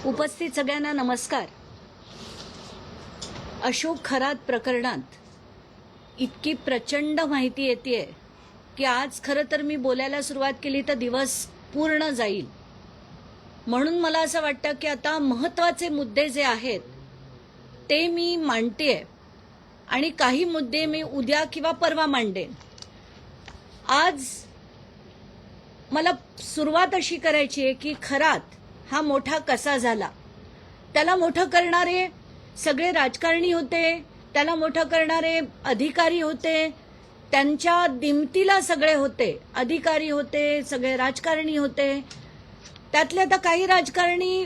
उपस्थित सगळ्यांना नमस्कार. अशोक खरात प्रकरणात इतकी प्रचंड माहिती येतेय की आज खरं तर मी बोलायला सुरुवात केली तर दिवस पूर्ण जाईल. म्हणून मला असं वाटतं की आता महत्त्वाचे मुद्दे जे आहेत ते मी मांडतेय आणि काही मुद्दे मी उद्या किंवा परवा मांडेन. आज मला सुरुवात अशी करायची आहे की खरात हा मोठा कसा झाला. त्याला मोठं करणारे सगळे राजकारणी होते, त्याला मोठं करणारे अधिकारी होते, त्यांच्या दिमतीला सगळे होते, अधिकारी होते, सगळे राजकारणी होते. त्यातले आता काही राजकारणी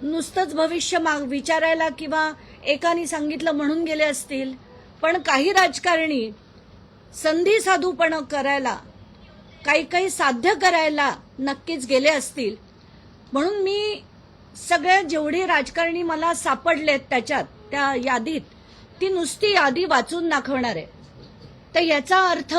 नुसतंच भविष्य विचारायला किंवा एकाने सांगितलं म्हणून गेले असतील, पण काही राजकारणी संधी साधूपणा करायला, काही साध्य करायला नक्कीच गेले असतील. म्हणून मी सगळे जेवढे राजकारणी मला सापडलेत त्याच्यात त्या यादीत ती नुसती यादी वाचून दाखवणार आहे. तर याचा अर्थ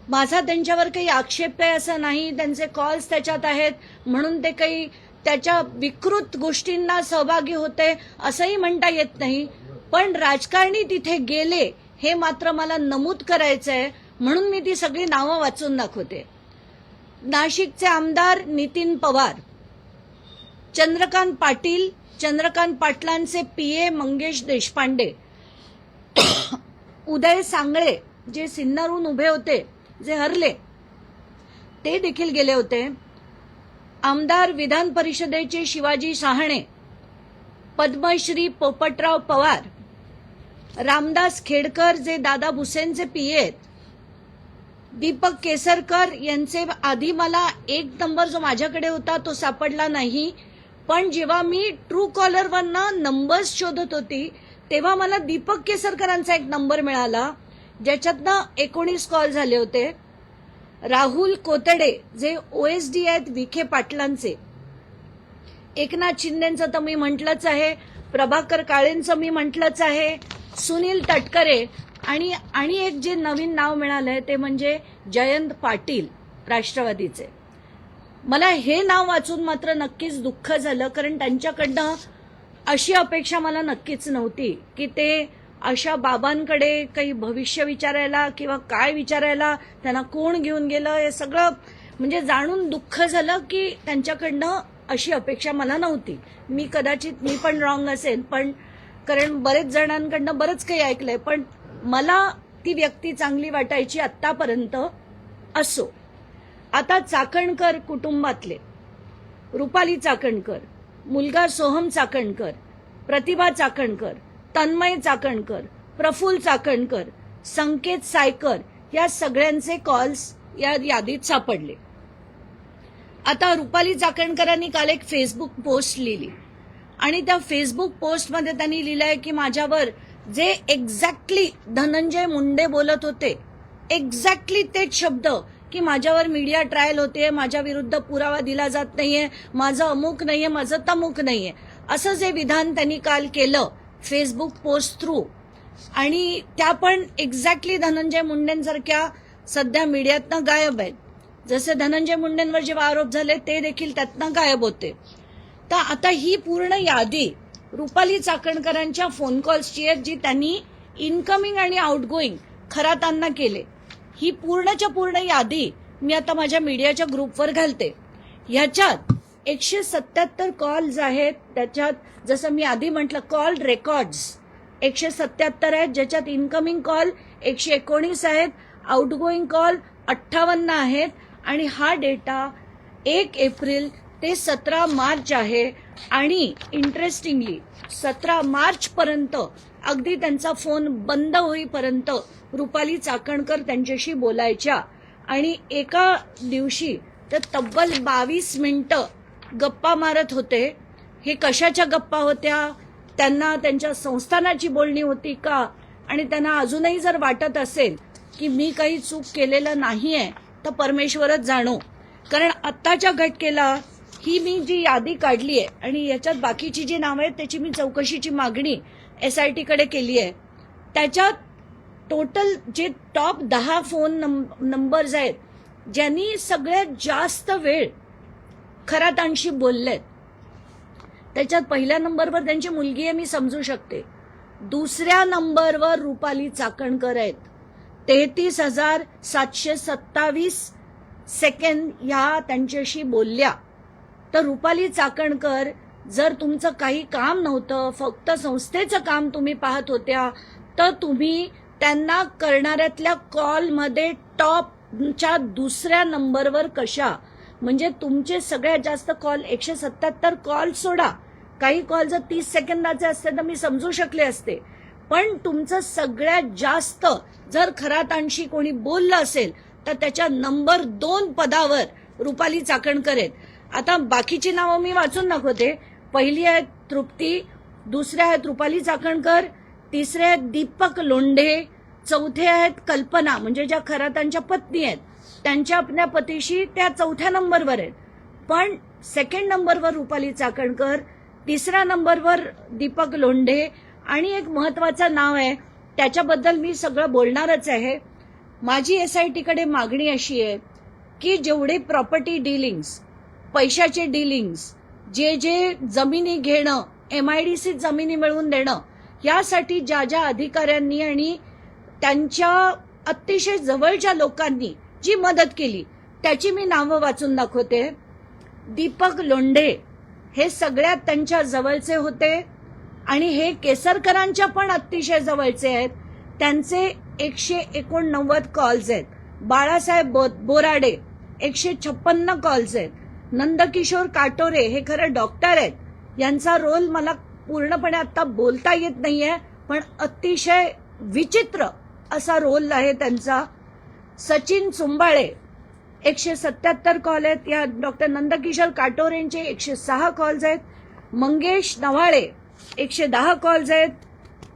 माझा त्यांच्यावर काही आक्षेप आहे असं नाही, त्यांचे कॉल्स त्याच्यात आहेत म्हणून ते काही त्याच्या विकृत गोष्टींना सहभागी होते असंही म्हणता येत नाही. पण राजकारणी तिथे गेले हे मात्र मला नमूद करायचं आहे, म्हणून मी ती सगळी नावं वाचून दाखवते. नाशिकचे आमदार नितीन पवार, चंद्रकांत पाटील, चंद्रकांत पाटलांचे पीए मंगेश देशपांडे, उदय सांगळे जे सिन्नरहून उभे होते, जे हरले ते देखील गेले होते. आमदार विधान परिषदेचे शिवाजी शहाणे, पद्मश्री पोपटराव पवार, रामदास खेडकर जे दादा भुसेंचे पीए आहेत, दीपक केसरकर यांचे आधी मला एक नंबर जो माझ्याकडे होता तो सापडला नाही, पण जेव्हा मी ट्रू कॉलरवरनं नंबर्स शोधत होती तेव्हा मला दीपक केसरकरांचा एक नंबर मिळाला ज्याच्यातनं 19 कॉल झाले होते. राहुल कोतडे जे ओएसडी आहेत विखे पाटलांचे, एकनाथ शिंदेचं तर मी म्हटलंच आहे, प्रभाकर काळेंचं मी म्हटलंच आहे, सुनील तटकरे आणि एक जे नवीन नाव मिळालंय ते म्हणजे जयंत पाटील राष्ट्रवादीचे. मला हे नाव वाचून मात्र नक्कीच दुःख झालं, कारण त्यांच्याकडनं अशी अपेक्षा मला नक्कीच नव्हती की ते अशा बाबांकडे काही भविष्य विचारायला किंवा काय विचारायला, त्यांना कोण घेऊन गेलं हे सगळं म्हणजे जाणून दुःख झालं की त्यांच्याकडनं अशी अपेक्षा मला नव्हती. मी पण रॉंग असेल, पण कारण बरेच जणांकडनं बरंच काही ऐकलंय, पण मला ती व्यक्ती चांगली वाटायची आत्तापर्यंत. असो, आता चाकणकर कुटुंबातले रुपाली चाकणकर, मुलगा सोहम चाकणकर, प्रतिभा चाकणकर, तन्मय चाकणकर, प्रफुल्ल चाकणकर, संकेत सायकर या सगळ्यांचे कॉल्स या यादीत सापडले. आता रुपाली चाकणकरांनी काल एक फेसबुक पोस्ट लिहिली आणि त्या फेसबुक पोस्टमध्ये त्यांनी लिहिलंय की माझ्यावर जे एक्झॅक्टली धनंजय मुंडे बोलत होते, एक्झॅक्टली तेच शब्द की माझ्यावर मीडिया ट्रायल होते, माझ्या विरुद्ध पुरावा दिला जात नाहीये, माझं अमुक नाहीये, माझं तमुक नाहीये, असं जे विधान त्यांनी काल केलं फेसबुक पोस्ट थ्रू, आणि त्या पण एक्झॅक्टली धनंजय मुंडेंसारख्या सध्या मीडियातनं गायब आहेत. जसे धनंजय मुंडेंवर जेव्हा आरोप झाले ते देखील त्यातनं गायब होते. तर आता ही पूर्ण यादी रुपाली चाकणकरांच्या फोन कॉल्सची आहे जी त्यांनी इनकमिंग आणि आउटगोईंग खरातांना केले. ही पूर्णच्या पूर्ण यादी मी आता माझ्या मीडियाच्या ग्रुपवर घालते. ह्याच्यात 177 कॉल्स आहेत, त्याच्यात जसं मी आधी म्हटलं कॉल रेकॉर्ड्स 177 आहेत, ज्याच्यात इनकमिंग कॉल 119 आहेत, आउटगोईंग कॉल 58 आहेत, आणि हा डेटा 1 एप्रिल ते 17 मार्च आहे. आणि इंटरेस्टिंगली 17 मार्च पर्यंत अगदी त्यांचा फोन बंद होईपर्यंत रुपाली चाकणकर त्यांच्याशी बोलायच्या, आणि एका दिवशी तर तब्बल 22 मिनिटं गप्पा मारत होते. हे कशाच्या गप्पा होत्या, त्यांना त्यांच्या संस्थानाची बोलणी होती का, आणि त्यांना अजूनही जर वाटत असेल की मी काही चूक केलेलं नाहीये तर परमेश्वरच जाणो. कारण आत्ताच्या घटनेला ही मी जी यादी काढली आहे आणि याच्यात बाकीची जी नावं आहेत त्याची मी चौकशीची मागणी SIT कडे केली आहे. त्याच्यात टोटल जे टॉप 10 फोन नंबर्स आहेत ज्यांनी सगळ्यात जास्त वेळ खरातांशी बोललेत त्याच्यात पहिल्या नंबरवर त्यांची मुलगी आहे, मी समजू शकते. दुसऱ्या नंबरवर रुपाली चाकणकर आहेत. 33,727 सेकंद ह्या त्यांच्याशी बोलल्या. तर रुपाली चाकणकर, जर तुमचं काही काम नव्हतं, फक्त संस्थेचं काम तुम्ही पाहत होत्या, तर तुम्ही त्यांना करणाऱ्यातल्या कॉलमध्ये टॉपच्या दुसऱ्या नंबरवर कशा, म्हणजे तुमचे सगळ्यात जास्त कॉल 177 कॉल सोडा, काही कॉल जर 30 सेकंदाचे असते तर मी समजू शकले असते, पण तुमचं सगळ्यात जास्त जर खरातांशी कोणी बोललं असेल तर त्याच्या नंबर 2 पदावर रुपाली चाकणकर आहेत. आता बाकीची नावं मी वाचून दाखवते. पहिली आहेत तृप्ती, दुसऱ्या आहेत रुपाली चाकणकर, तिसरे आहेत दीपक लोंढे, चौथे आहेत कल्पना, म्हणजे ज्या खरातांच्या पत्नी आहेत, त्यांच्या आपल्या पतीशी त्या 4थ्या नंबरवर आहेत. पण सेकंड नंबरवर रुपाली चाकणकर, तिसऱ्या नंबरवर दीपक लोंढे, आणि एक महत्वाचं नाव आहे, त्याच्याबद्दल मी सगळं बोलणारच आहे. माझी SIT कडे मागणी अशी आहे की जेवढे प्रॉपर्टी डिलिंग्स, पैशाचे डिलिंग्स, जे जमिनी घेणं, MIDC जमिनी मिळवून देणं, यासाठी ज्या अधिकाऱ्यांनी आणि त्यांच्या अतिशय जवळच्या लोकांनी जी मदत केली त्याची मी नावं वाचून दाखवते. दीपक लोंढे हे सगळ्यात त्यांच्या जवळचे होते आणि हे केसरकरांच्या पण अतिशय जवळचे आहेत. त्यांचे 189 कॉल्स आहेत. बाळासाहेब बोराडे 156 कॉल्स आहेत. नंदकिशोर काटोरे हे खरं डॉक्टर आहेत, यांचा रोल मला पूर्णपणे आता बोलता येत नाहीये, पण अतिशय विचित्र असा रोल आहे त्यांचा. सचिन चुंबाळे 177 कॉल आहेत. या डॉक्टर नंदकिशोर काटोरेंचे 106 कॉल्स आहेत. मंगेश नवाळे 110 कॉल्स आहेत.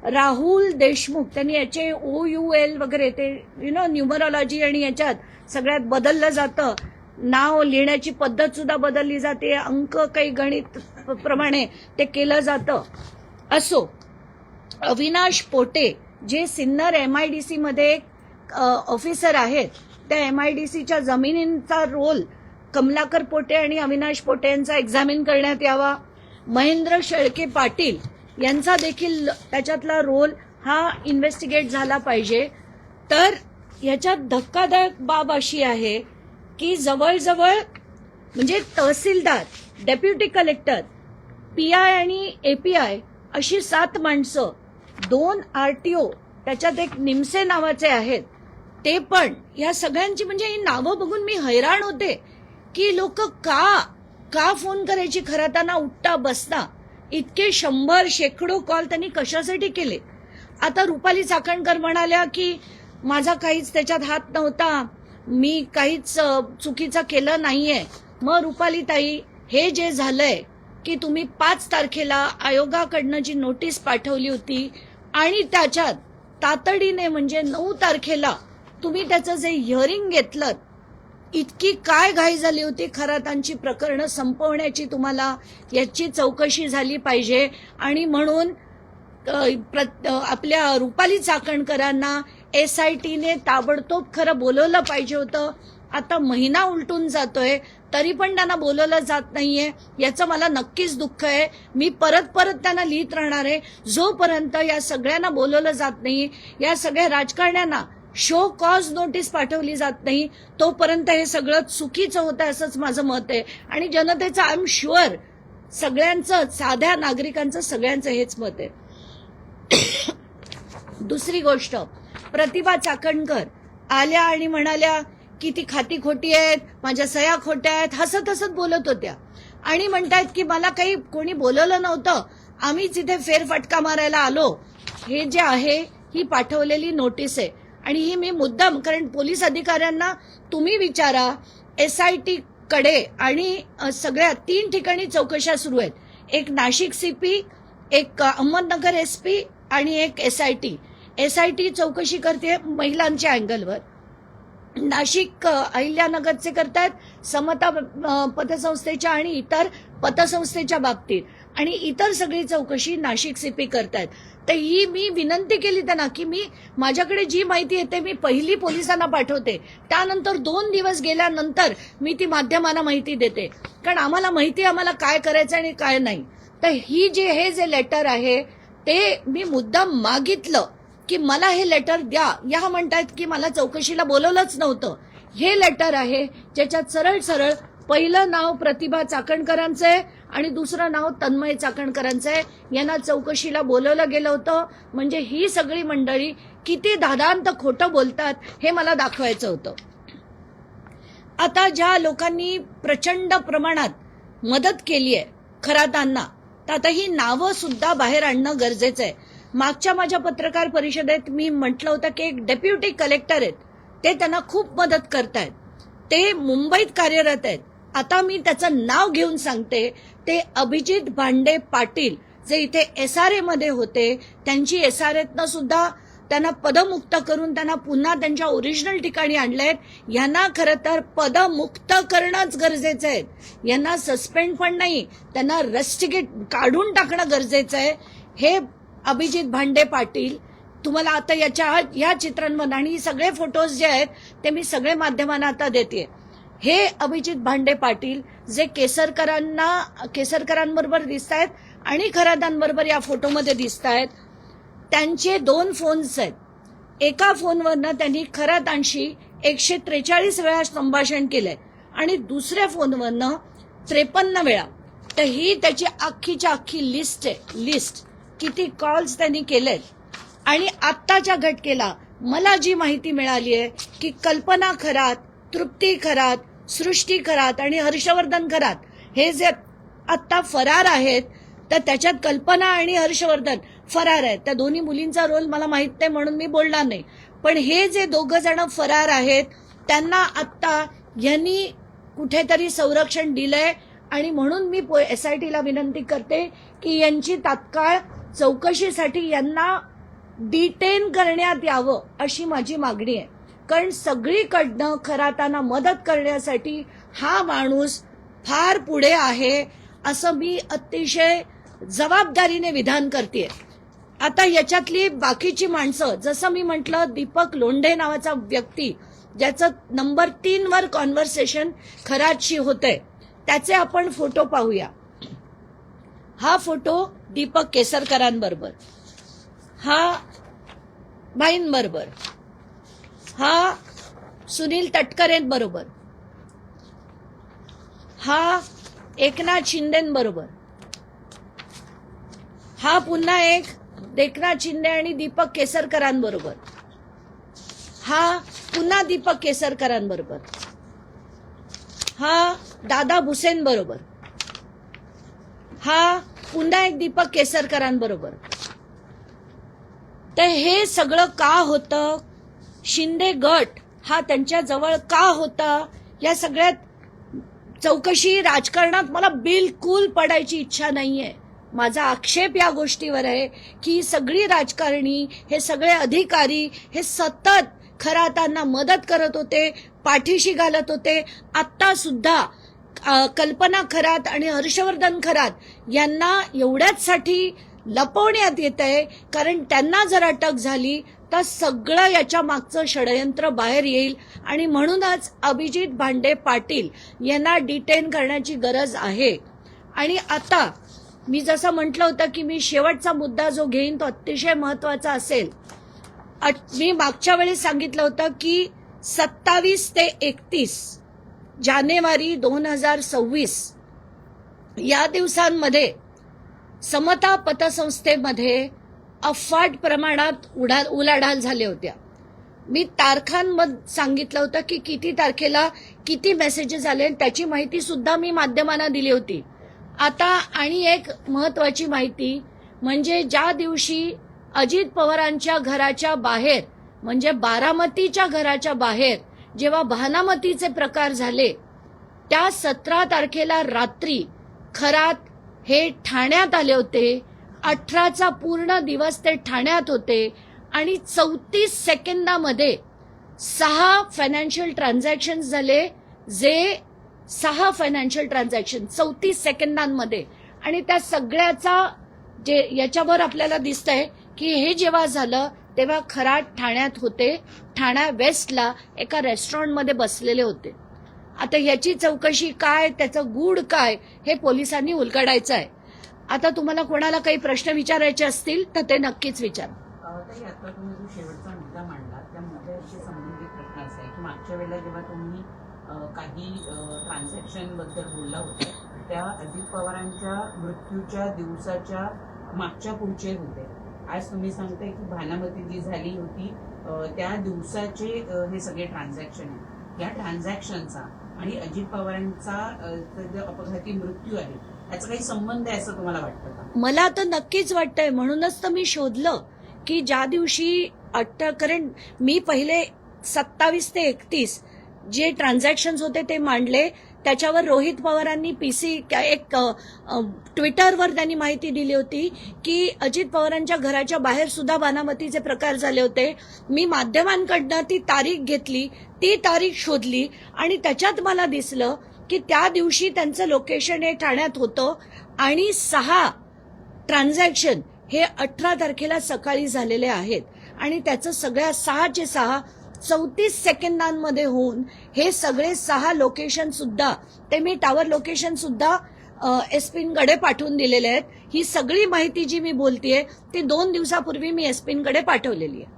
राहुल देशमुख, त्यांनी याचे OUL वगैरे ते न्यूमरोलॉजी आणि याच्यात सगळ्यात बदललं जातं, नाव लिहिण्याची पद्धत सुद्धा बदलली जाते, अंक काही गणित प्रमाणे ते केलं जातं. असो, अविनाश पोटे जे सिन्नर MIDC मध्ये ऑफिसर आहेत, त्या MIDCच्या जमिनींचा रोल कमलाकर पोटे आणि अविनाश पोटे यांचा एक्झामिन करण्यात यावा. महेंद्र शेळके पाटील यांचा देखील त्याच्यातला रोल हा इन्व्हेस्टिगेट झाला पाहिजे. तर याच्यात धक्कादायक बाब अशी आहे की जवळजवळ म्हणजे तहसीलदार, डेप्युटी कलेक्टर, PI आणि API अशी 7 माणसं, 2 RTO, त्याच्यात एक निमसे नावाचे आहेत, ते पण, या सगळ्यांची म्हणजे ही नावं बघून मी हैराण होते की लोक का फोन करायची खराताना उठता बसता. इतके 100 शेकडो कॉल त्यांनी कशासाठी केले. आता रुपाली चाकणकर म्हणाल्या की माझा काहीच त्याच्यात हात नव्हता, मी काहीच चुकीचं केलं नाहीये. मग रुपाली ताई, हे जे झालंय की तुम्ही 5 तारखेला आयोगाकडनं जी नोटीस पाठवली होती आणि त्याच्यात तातडीने म्हणजे 9 तारखेला तुम्ही त्याचं जे हिअरिंग घेतलं, इतकी काय घाई झाली होती खरातांची प्रकरणं संपवण्याची, तुम्हाला याची चौकशी झाली पाहिजे. आणि म्हणून आपल्या रुपाली चाकणकरांना SITने ताबडतोब खरं बोलवलं पाहिजे होतं. आता महिना उलटून जातोय तरी पण त्यांना बोलवलं जात नाहीये, याचं मला नक्कीच दुःख आहे. मी परत त्यांना लिहित राहणार आहे. जोपर्यंत या सगळ्यांना बोलवलं जात नाही, या सगळ्या राजकारण्यांना शो कॉज नोटीस पाठवली जात नाही, तोपर्यंत हे सगळं चुकीचं होतं असंच माझं मत आहे. आणि जनतेचं आय एम शुअर, सगळ्यांचं, साध्या नागरिकांचं सगळ्यांचं हेच मत आहे. दुसरी गोष्ट, प्रतिभा चाकणकर आल्या आणि म्हणाल्या की ती खाती खोटी आहेत, माझ्या सह्या खोट्या आहेत, हसत बोलत होत्या आणि म्हणतायत की मला काही कोणी बोलवलं नव्हतं, आम्हीच इथे फेरफटका मारायला आलो. हे जे आहे ही पाठवलेली नोटीस आहे आणि ही मी मुद्दाम, कारण पोलीस अधिकाऱ्यांना तुम्ही विचारा, SIT कडे आणि सगळ्या 3 ठिकाणी चौकशा सुरू आहेत. एक नाशिक CP, एक अहमदनगर SP आणि एक SIT चौकशी करते महिलांच्या अँगलवर. नाशिक अहिल्यानगरचे करतायत, समता पतसंस्थेच्या आणि इतर पतसंस्थेच्या बाबतीत, आणि इतर सगळी चौकशी नाशिक CP करतायत. तर ही मी विनंती केली त्यांना की मी माझ्याकडे जी माहिती येते मी पहिली पोलिसांना पाठवते, त्यानंतर 2 दिवस गेल्यानंतर मी ती माध्यमांना माहिती देते, कारण आम्हाला माहिती, आम्हाला काय करायचं आणि काय नाही. तर हे जे लेटर आहे ते मी मुद्दाम मागितलं की मला हे लेटर द्या. या म्हणतात की मला चौकशीला बोलवलंच नव्हतं. हे लेटर आहे ज्याच्यात सरळ सरळ पहिलं नाव प्रतिभा चाकणकरांचं आहे आणि दुसरं नाव तन्मय चाकणकरांचं आहे. यांना चौकशीला बोलवलं गेलं होतं. म्हणजे ही सगळी मंडळी किती धादांत खोटं बोलतात हे मला दाखवायचं होतं. आता ज्या लोकांनी प्रचंड प्रमाणात मदत केली आहे खरातांना, तर आता ही नावं सुद्धा बाहेर आणणं गरजेचं आहे. मागच्या माझ्या पत्रकार परिषदेत मी म्हटलं होतं की एक डेप्युटी कलेक्टर आहेत, ते त्यांना खूप मदत करतायत. ते मुंबईत कार्यरत आहेत. आता मी त्याचं नाव घेऊन सांगते. ते अभिजित भांडे पाटील, जे इथे SRA मध्ये होते, त्यांची SRAतनं सुद्धा त्यांना पदमुक्त करून त्यांना पुन्हा त्यांच्या ओरिजिनल ठिकाणी आणलेत. यांना खरं तर पदमुक्त करणंच गरजेचं आहे. यांना सस्पेंड पण नाही, त्यांना रस्टिकेट काढून टाकणं गरजेचं आहे. हे अभिजित भांडे पाटील तुम्हाला आता या चित्रांमध्ये, आणि सगळे फोटोज जे आहेत ते मी सगळे माध्यमांना आता देते. हे अभिजित भांडे पाटील जे केसरकरांबरोबर दिसत आहेत आणि खरातांबरोबर या फोटोमध्ये दिसत आहेत. त्यांचे 2 फोन्स आहेत. एका फोनवरनं त्यांनी खरातांशी 143 वेळा संभाषण केलंय आणि दुसऱ्या फोनवरनं 53 वेळा. तर ही त्याची अख्खीच्या अख्खी लिस्ट आहे. लिस्ट किती कॉल्स त्यांनी केलेत. आणि आत्ताच्या घटकेला मला जी माहिती मिळाली आहे की कल्पना खरात, तृप्ती खरात, सृष्टी खरात आणि हर्षवर्धन खरात हे जे आत्ता फरार आहेत, तर त्याच्यात कल्पना आणि हर्षवर्धन फरार आहेत. त्या दोन्ही मुलींचा रोल मला माहित नाही म्हणून मी बोलणार नाही. पण हे जे 2 जण फरार आहेत त्यांना आत्ता यांनी कुठेतरी संरक्षण दिलंय आणि म्हणून मी SITला विनंती करते की यांची तात्काळ चौकशीसाठी यांना डिटेन करण्यात यावं अशी माझी मागणी आहे. कारण सगळीकडनं खरातांना मदत करण्यासाठी हा माणूस फार पुढे आहे असं मी अतिशय जबाबदारीने विधान करते. आता याच्यातली बाकीची माणसं, जसं मी म्हटलं, दीपक लोंढे नावाचा व्यक्ती ज्याचं नंबर 3 वर कॉन्व्हर्सेशन खरातशी होतंय, त्याचे आपण फोटो पाहूया. हा फोटो दीपक केसरकरांबरोबर, हा भाईंबरोबर, हा सुनील तटकरेंबरोबर, हा एकनाथ शिंदेबरोबर, हा पुन्हा एकनाथ शिंदे आणि दीपक केसरकरांबरोबर, हा पुन्हा दीपक केसरकरांबरोबर, हा दादा भुसेंबरोबर, हा पुन्हा एक दीपक केसरकरांबरोबर. तर हे सगळं का होतं? शिंदे गट हा त्यांच्या जवळ का होता? या सगळ्यात चौकशी राजकारणात मला बिलकुल पडायची इच्छा नाहीये. माझा आक्षेप या गोष्टीवर आहे की सगळी राजकारणी, हे सगळे अधिकारी हे सतत खरातांना मदत करत होते, पाठीशी घालत होते. आता सुद्धा कल्पना खरात आणि हर्षवर्धन खरात यांना एवढ्याचसाठी लपवण्यात येत आहे कारण त्यांना जर अटक झाली तर सगळं याच्या मागचं षडयंत्र बाहेर येईल आणि म्हणूनच अभिजित भांडे पाटील यांना डिटेन करण्याची गरज आहे. आणि आता मी जसं म्हटलं होतं की मी शेवटचा मुद्दा जो घेईन तो अतिशय महत्वाचा असेल. मी मागच्या वेळी सांगितलं होतं की 27 ते 31 जानेवारी 2026 या दिवसांमध्ये समता पतसंस्थेमध्ये अफाट प्रमाणात उलाढाल झाल्या होत्या. मी तारखांमध्ये सांगितलं होतं की किती तारखेला किती मेसेजेस आले, त्याची माहिती सुद्धा मी माध्यमांना दिली होती. आता आणि एक महत्वाची माहिती म्हणजे ज्या दिवशी अजित पवारांच्या घराच्या बाहेर, म्हणजे बारामतीच्या घराच्या बाहेर जेव्हा भानामतीचे प्रकार झाले, त्या 17 तारखेला रात्री खरात हे ठाण्यात आले होते. 18चा पूर्ण दिवस ते ठाण्यात होते आणि 34 सेकंदामध्ये 6 फायनान्शियल ट्रान्झॅक्शन झाले. जे 6 फायनान्शियल ट्रान्झॅक्शन 34 सेकंदांमध्ये. आणि त्या सगळ्याचा जे याच्यावर आपल्याला दिसतंय की हे जेव्हा झालं तेव्हा खरात ठाण्यात होते. ठाणा वेस्टला एका रेस्टॉरंटमध्ये बसलेले होते. आता याची चौकशी काय, त्याचं गूढ काय, हे पोलिसांनी उलगडायचं आहे. आता तुम्हाला कोणाला काही प्रश्न विचारायचे असतील तर ते नक्कीच विचारा. ताई, आता तुम्ही जो शेवटचा मुद्दा मांडला त्या मुद्द्याशी संबंधित प्रश्न असा आहे की मागच्या वेळेला जेव्हा तुम्ही काही ट्रान्झॅक्शन बद्दल बोलला होता त्या अजित पवारांच्या मृत्यूच्या दिवसाच्या मागच्या पुढचे होते. आज तुम्ही सांगताय की भानामती जी झाली होती त्या दिवसाचे हे सगळे ट्रान्झॅक्शन आहे. या ट्रान्झॅक्शनचा आणि अजित पवारांचा जो अपघाती मृत्यू आहे याचा काही संबंध आहे असं तुम्हाला वाटतं का? मला तर नक्कीच वाटतंय. म्हणूनच तर मी शोधलं की ज्या दिवशी कारण मी पहिले 27 ते 31 जे ट्रान्झॅक्शन्स होते ते मांडले. त्याच्यावर रोहित पवारांनी एक ट्विटरवर त्यांनी माहिती दिली होती की अजित पवारांच्या घराच्या बाहेर सुद्धा बानामतीचे प्रकार झाले होते. मी माध्यमांकडनं ती तारीख घेतली, ती तारीख शोधली आणि त्याच्यात मला दिसलं की त्या दिवशी त्यांचं लोकेशन हे ठाण्यात होतं आणि 6 ट्रान्झॅक्शन हे 18 तारखेला सकाळी झालेले आहेत आणि त्याचं सगळ्या 6चे 6 34 सेकंदांमध्ये होऊन हे सगळे 6 लोकेशन सुद्धा ते मी टावर लोकेशन सुद्धा एसपींकडे पाठवून दिलेले आहेत. ही सगळी माहिती जी मी बोलतेय ती 2 दिवसापूर्वी मी एसपींकडे पाठवलेली आहे.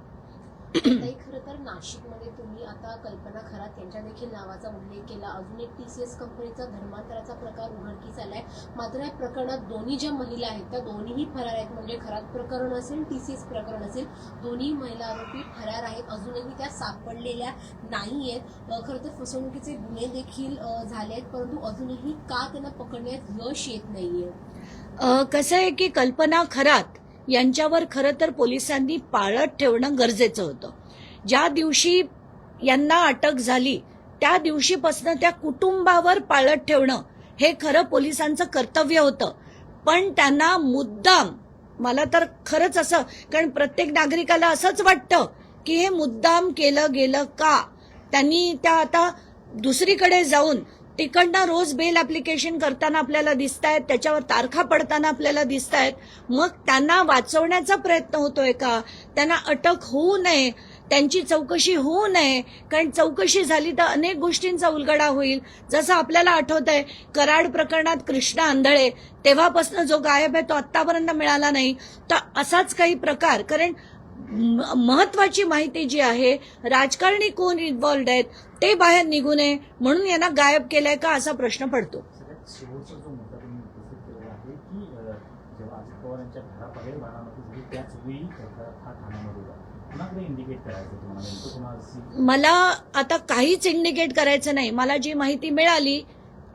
खरं तर नाशिकमध्ये तुम्ही आता कल्पना खरात यांच्या देखील नावाचा उल्लेख केला. अजून एक TCS कंपनीचा धर्मांतराचा प्रकार उघडकीस आलाय. मात्र या प्रकरणात दोन्ही ज्या महिला आहेत त्या दोन्हीही फरार आहेत. म्हणजे खरात प्रकरण असेल TCS प्रकरण असेल दोन्ही महिला आरोपी फरार आहेत. अजूनही त्या सापडलेल्या नाहीयेत. खरं तर फसवणुकीचे गुन्हे देखील झाले आहेत परंतु अजूनही का त्यांना पकडण्यात यश येत नाहीये? कसं आहे की कल्पना खरात यांच्यावर खरं तर पोलिसांनी पाळत ठेवणं गरजेचं होतं. ज्या दिवशी यांना अटक झाली त्या दिवशीपासून त्या कुटुंबावर पाळत ठेवणं हे खरं पोलिसांचं कर्तव्य होतं. पण त्यांना मुद्दाम, मला तर खरंच असं, कारण प्रत्येक नागरिकाला असंच वाटतं की हे मुद्दाम केलं गेलं का. त्यांनी त्या आता दुसरीकडे जाऊन तिकडनं रोज बेल ऍप्लिकेशन करताना आपल्याला दिसतायत, त्याच्यावर तारखा पडताना आपल्याला दिसतायत. मग त्यांना वाचवण्याचा प्रयत्न होतोय का? त्यांना अटक होऊ नये, त्यांची चौकशी होऊ नये, कारण चौकशी झाली तर अनेक गोष्टींचा उलगडा होईल. जसं आपल्याला आठवतंय कराड प्रकरणात कृष्णा आंधळे तेव्हापासून जो गायब आहे तो आतापर्यंत मिळाला नाही. तर असाच काही प्रकार, कारण महत्वाची माहिती जी आहे, राजकारणी कोण इन्व्हॉल्ड आहेत ते बाहेर निघू नये म्हणून यांना गायब केलंय का असा प्रश्न पडतो. शेवटचा जो मुद्दा तुम्ही उपस्थित केलेला आहे की जेव्हा अजित पवारांच्या घराबाहेर बाणामती झाली त्याच वेळी हा ठाण्यामध्ये होता. कुणाकडे इंडिकेट करायचं तुम्हाला नेमकं कुणा? मला आता काहीच इंडिकेट करायचं नाही. मला जी माहिती मिळाली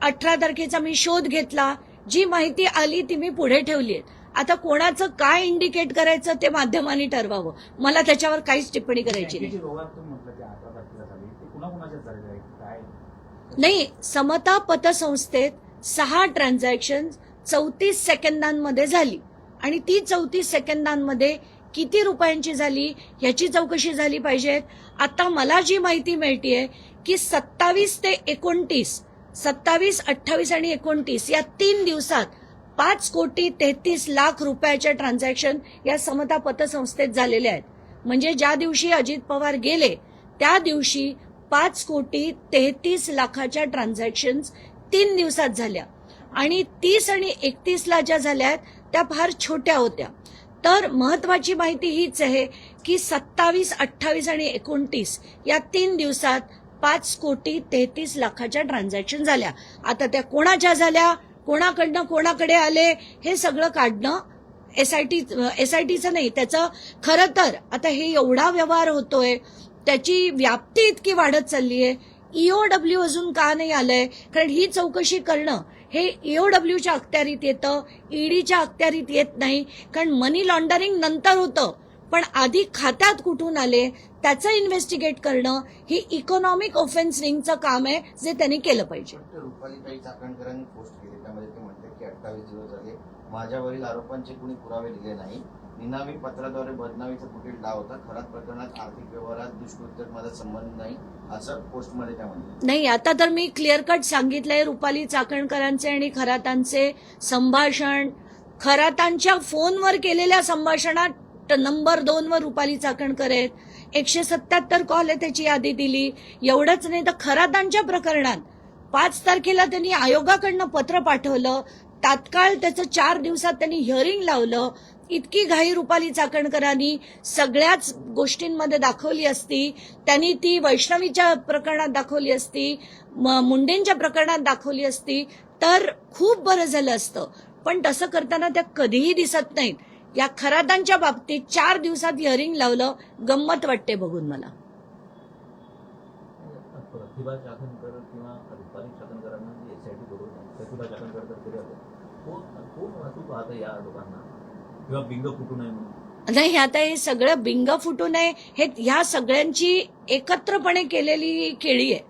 18 तारखेचा मी शोध घेतला, जी माहिती आली ती मी पुढे ठेवली आहे. आता कोणाचं काय इंडिकेट करायचं ते माध्यमांनी ठरवावं. मला त्याच्यावर काहीच टिप्पणी करायची नाही. समता पतसंस्थेत 6 ट्रान्झॅक्शन 34 सेकंदांमध्ये झाली आणि ती 34 सेकंदांमध्ये किती रुपयांची झाली ह्याची चौकशी झाली पाहिजे. आता मला जी माहिती मिळतीये की 27 ते 29, 27, 28 आणि 29 या 3 दिवसात 5,33,00,000 रुपयाच्या ट्रान्झॅक्शन या समता पतसंस्थेत झालेल्या आहेत. म्हणजे ज्या दिवशी अजित पवार गेले त्या दिवशी 5,33,00,000च्या ट्रान्झॅक्शन्स 3 दिवसात झाल्या आणि 30 आणि 31ला ज्या झाल्या त्या फार छोट्या होत्या. तर महत्वाची माहिती हीच आहे की 27, 28 आणि 29 या 3 दिवसात 5,33,00,000च्या ट्रान्झॅक्शन झाल्या. आता त्या कोणाच्या झाल्या, कोणाकडनं कोणाकडे आले हे सगळं काढणं एसआयटीचं नाही. त्याचं खरं तर आता हे एवढा व्यवहार होतोय, त्याची व्याप्ती इतकी वाढत चालली आहे. EOW अजून का नाही आलंय? कारण ही चौकशी करणं हे EOWच्या अखत्यारीत येतं, ईडीच्या अखत्यारीत येत नाही. कारण मनी लॉन्डरिंग नंतर होतं, पण आधी खात्यात कुठून आले त्याचं इन्व्हेस्टिगेट करणं ही इकॉनॉमिक ऑफेन्स रिंगचं काम आहे, जे त्यांनी केलं पाहिजे. रुपालीताई चाकणकरांनी पोस्ट केली त्यामध्ये ते म्हणतात की 28 दिवस झाले माझ्यावरील आरोपांचे कुणी पुरावे दिले नाही. निनावी पत्राद्वारे बदनामीचा कुठील डाव होता. खरात प्रकरणात आर्थिक व्यवहारात दुष्कृत्यात माझा संबंध नाही असं पोस्टमध्ये त्या म्हणतात. नाही, आता तर मी क्लिअर कट सांगितलंय. रुपाली चाकणकरांचे आणि खरातांचे संभाषण, खरातांच्या फोनवर केलेल्या संभाषणात नंबर 2 वर रुपाली चाकणकर आहेत. 177 कॉल आहे त्याची यादी दिली. एवढंच नाही तर खरातांच्या प्रकरणात 5 तारखेला त्यांनी आयोगाकडनं पत्र पाठवलं. तात्काळ त्याचं 4 दिवसात त्यांनी हिअरिंग लावलं. इतकी घाई रुपाली चाकणकरांनी सगळ्याच गोष्टींमध्ये दाखवली असती. त्यांनी ती वैष्णवीच्या प्रकरणात दाखवली असती, मुंडेंच्या प्रकरणात दाखवली असती तर खूप बरं झालं असतं. पण तसं करताना त्या कधीही दिसत नाहीत. या खरातांच्या बाबतीत 4 दिवसात हिअरिंग लावलं. गंमत वाटते बघून मला. प्रतिभा चाकणकर किंवा रुपाली चाकणकरांना SIT बरोबर प्रतिभा चाकणकर तर केले कोण वाहतूक पाहतं या लोकांना किंवा बिंग फुटू नये म्हणून? नाही, आता हे सगळं बिंग फुटू नये हे ह्या सगळ्यांची एकत्रपणे केलेली केळी आहे.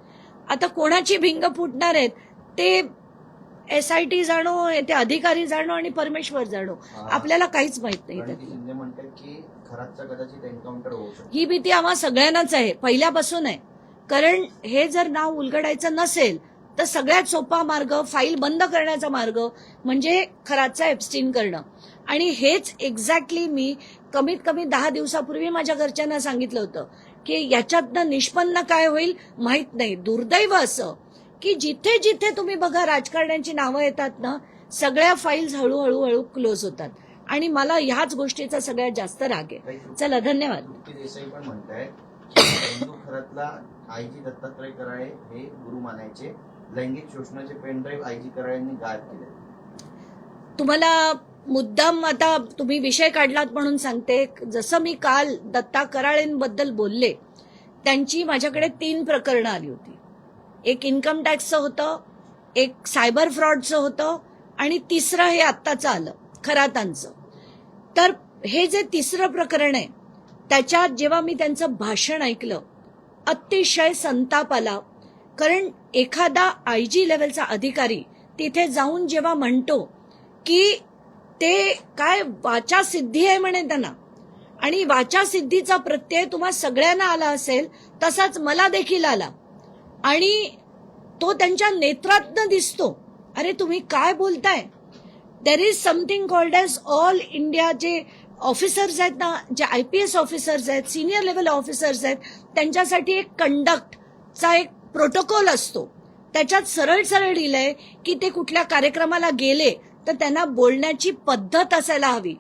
आता कोणाची भिंग फुटणार आहेत ते SIT जाणो, ते अधिकारी जाणो आणि परमेश्वर जाणो. आपल्याला काहीच माहित नाही. रणजित शिंदे म्हणतात की खरातचा कदाचित एन्काउंटर होऊ शकतो. ही भीती आम्हा सगळ्यांनाच आहे, पहिल्यापासून आहे. कारण हे जर नाव उलगडायचं नसेल तर सगळ्यात सोपा मार्ग, फाईल बंद करण्याचा मार्ग म्हणजे खरातचा एब्स्टिन करणं. आणि हेच एक्झॅक्टली मी कमीत कमी 10 दिवसापूर्वी माझ्या घरच्यांना सांगितलं होतं की याच्यातनं निष्पन्न काय होईल माहित नाही. दुर्दैव असं की जिथे जिथे तुम्ही बघा राजकारण्यांची नावं येतात ना, सगळ्या फाईल्स हळूहळू क्लोज होतात. आणि मला ह्याच गोष्टीचा सगळ्यात जास्त राग आहे. चला, धन्यवाद. तृप्ती देसाई पण म्हणतायत की बंधू खरातला IG दत्तात्रय कराळे हे गुरु मानायचे. लैंगिक शोषणाचे पेनड्राईव्ह IG कराळेंनी गायब केले. तुम्हाला मुद्दाम आता तुम्ही विषय काढलात म्हणून सांगते. जसं मी काल दत्ता कराळेंबद्दल बोलले, त्यांची माझ्याकडे 3 प्रकरणं आली होती. एक इन्कम टॅक्सचं होतं, एक सायबर फ्रॉडचं होतं आणि तिसरं हे आत्ताचं आलं खरातांचं. तर हे जे तिसरं प्रकरण आहे त्याच्यात जेव्हा मी त्यांचं भाषण ऐकलं अतिशय संताप आला. कारण एखादा IG लेवलचा अधिकारी तिथे जाऊन जेव्हा म्हणतो की ते काय वाचा सिद्धी आहे म्हणे त्यांना, आणि वाचा सिद्धीचा प्रत्यय तुम्हा सगळ्यांना आला असेल तसाच मला देखील आला आणि तो त्यांच्या नेत्रातनं दिसतो. अरे तुम्ही काय बोलताय? There is something called as all India. जे ऑफिसर्स आहेत ना, जे IPS ऑफिसर्स आहेत, सिनियर लेवल ऑफिसर्स आहेत, त्यांच्यासाठी एक कंडक्टचा एक प्रोटोकॉल असतो. त्याच्यात सरळ सरळ लिहिलंय की ते कुठल्या कार्यक्रमाला गेले तर त्यांना बोलण्याची पद्धत असायला हवी.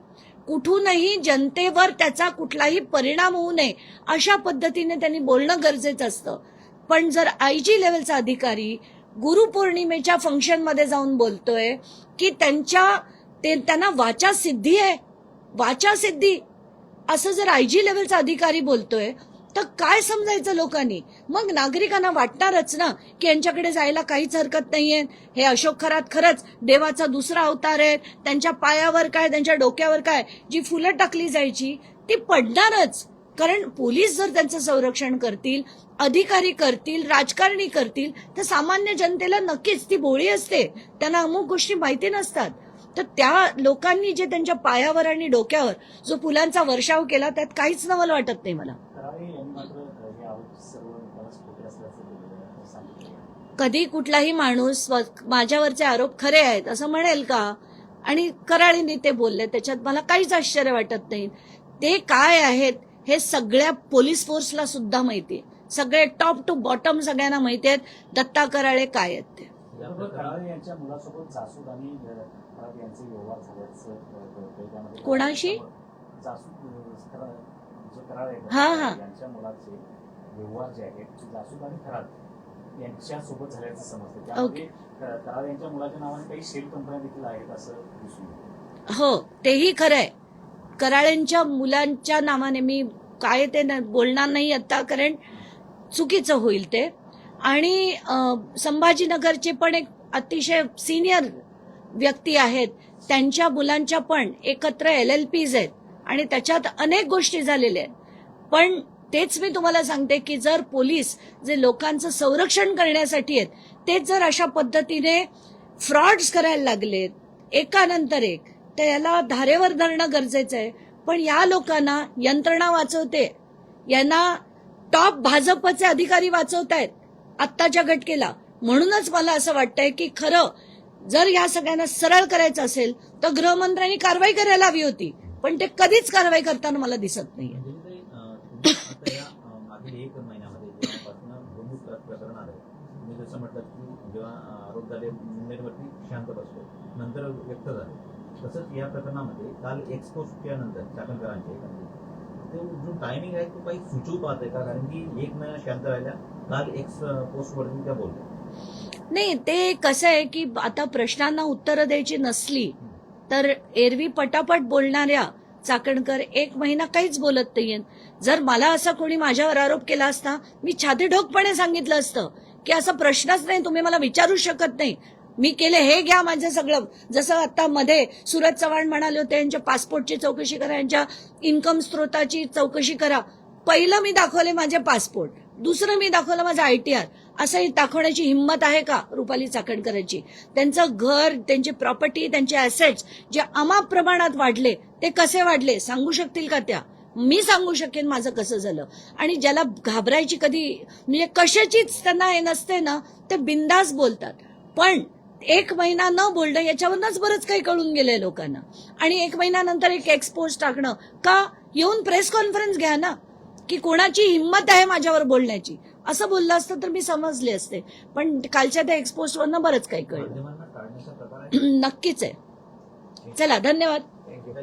कुठूनही जनतेवर त्याचा कुठलाही परिणाम होऊ नये अशा पद्धतीने त्यांनी बोलणं गरजेचं असतं. पण जर IG लेवलचा अधिकारी गुरुपौर्णिमेच्या फंक्शनमध्ये जाऊन बोलतोय की त्यांना वाचा सिद्धी आहे, वाचा सिद्धी असं जर IG लेवलचा अधिकारी बोलतोय तर काय समजायचं लोकांनी? मग नागरिकांना वाटणारच ना की यांच्याकडे जायला काहीच हरकत नाहीये. हे अशोक खरात खरंच देवाचा दुसरा अवतार आहे. त्यांच्या पायावर काय, त्यांच्या डोक्यावर काय जी फुलं टाकली जायची ती पडणारच. कारण पोलीस जर त्यांचं संरक्षण करतील, अधिकारी करतील, राजकारणी करतील तर सामान्य जनतेला नक्कीच ती भोळी असते. त्यांना अमुक गोष्टी माहिती नसतात. तर त्या लोकांनी जे त्यांच्या पायावर आणि डोक्यावर जो फुलांचा वर्षाव केला त्यात काहीच नवल वाटत नाही मला. कराळे यांनी मात्र हे आरोप सर्व निकालास खोटे असल्याचं सांगितलं. कधी कुठलाही माणूस माझ्यावरचे आरोप खरे आहेत असं म्हणेल का? आणि कराळींनी ते बोलले, त्याच्यात मला काहीच आश्चर्य वाटत नाही. ते काय आहेत हे सगळ्या पोलीस फोर्सला सुद्धा माहितीये. सगळे टॉप टू बॉटम सगळ्यांना माहिती आहेत दत्ता कराळे काय आहेत ते. कराळे यांच्या मुलासोबत जासूद आणि खरात यांचे व्यवहार झाल्याचं त्यामध्ये कोणाशी? जासूद कराळे यांच्या मुलाचे व्यवहार जे आहेत ते जासूद आणि खरात यांच्या सोबत झाल्याचं समजतं. त्यामध्ये कराळे यांच्या मुलाच्या नावाने काही शेल कंपन्या देखील आहेत असं दिसून येतं. हो, तेही खरंय. कराळेंच्या मुलांच्या नावाने मी काय ते बोलणार नाही आता, कारण चुकीचं होईल ते. आणि संभाजीनगरचे पण एक अतिशय सिनियर व्यक्ती आहेत, त्यांच्या मुलांच्या पण एकत्र LLPs आहेत आणि त्याच्यात अनेक गोष्टी झालेल्या आहेत. पण तेच मी तुम्हाला सांगते की जर पोलीस जे लोकांचं संरक्षण करण्यासाठी आहेत तेच जर अशा पद्धतीने फ्रॉड्स करायला लागलेत एकानंतर एक, तर याला धारेवर धरणं गरजेचं आहे. पण या लोकांना यंत्रणा वाचवते, यांना टॉप भाजपचे अधिकारी वाचवतायत आत्ताच्या घटकेला. म्हणूनच मला असं वाटतंय की खरं जर या सगळ्यांना सरळ करायचं असेल तर गृहमंत्र्यांनी कारवाई करायला हवी होती, पण ते कधीच कारवाई करताना मला दिसत नाहीये. आता या मागील 1 महिन्यामध्ये जेव्हापासून प्रमुख प्रकरण आलं तुम्ही जसं म्हटलं की जेव्हा आरोप झाले मुंबईवरती शांत बसलो नंतर व्यक्त झाले, तसंच या प्रकरणामध्ये काल एक्सपोजच्या नंतर चाकणकरांचे तो जो टायमिंग आहे तो काही सुचवू पाहते का? कारण की एक महिना शांत राहिल्या, काल एक्स पोस्टवरती त्या बोलल्या. नाही, ते कसं आहे की आता प्रश्नांना उत्तरं द्यायची नसली तर एरवी पटापट बोलणाऱ्या चाकणकर एक महिना काहीच बोलत नाहीये. जर मला असा कोणी माझ्यावर आरोप केला असता, मी छातीठोकपणे सांगितलं असतं की असा प्रश्नच नाही, तुम्ही मला विचारू शकत नाही, मी केले, हे घ्या माझं सगळं. जसं आता मध्ये सूरज चव्हाण म्हणाले होते यांच्या पासपोर्टची चौकशी करा, यांच्या इन्कम स्त्रोताची चौकशी करा. पहिलं मी दाखवले माझे पासपोर्ट, दुसरं मी दाखवलं माझं ITR. असंही दाखवण्याची हिंमत आहे का रुपाली चाकणकरांची? त्यांचं घर, त्यांची प्रॉपर्टी, त्यांचे ऍसेट्स जे अमाप प्रमाणात वाढले, ते कसे वाढले सांगू शकतील का त्या? मी सांगू शकेन माझं कसं झालं. आणि ज्याला घाबरायची कधी म्हणजे कशाचीच त्यांना हे नसते ना, ते बिंदास बोलतात. पण एक महिना न बोलणं याच्यावरच बरंच काही कळून गेलंय लोकांना. आणि एक महिन्यानंतर एक एक्सपोज टाकणं का? येऊन प्रेस कॉन्फरन्स घ्या ना, की कोणाची हिंमत आहे माझ्यावर बोलण्याची. असं बोललं असतं तर मी समजले असते. पण कालच्या त्या एक्सपोजवरनं बरंच काही कळलं. माध्यमांना टाळण्याचा प्रकार आहे. नक्कीच आहे. चला, धन्यवाद. थँक्यू.